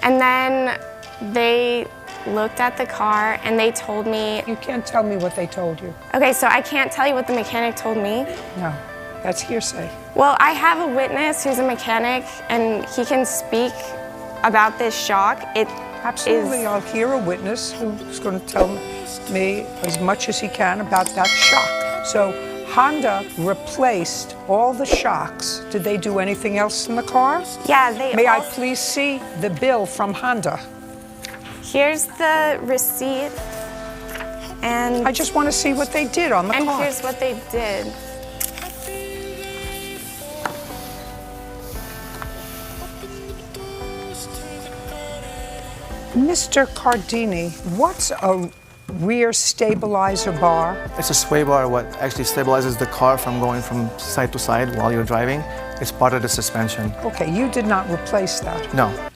And then they looked at the car and they told me... You can't tell me what they told you. Okay, so I can't tell you what the mechanic told me. No, that's hearsay. Well, I have a witness who's a mechanic and he can speak about this shock. Absolutely, I'll hear a witness who's going to tell me as much as he can about that shock. So Honda replaced all the shocks. Did they do anything else in the car? Yeah, they May I please see the bill from Honda? Here's the receipt, and... I just want to see what they did on the car. And here's what they did. Mr. Cardini, what's a rear stabilizer bar? It's a sway bar, what actually stabilizes the car from going from side to side while you're driving. It's part of the suspension. Okay, you did not replace that. No.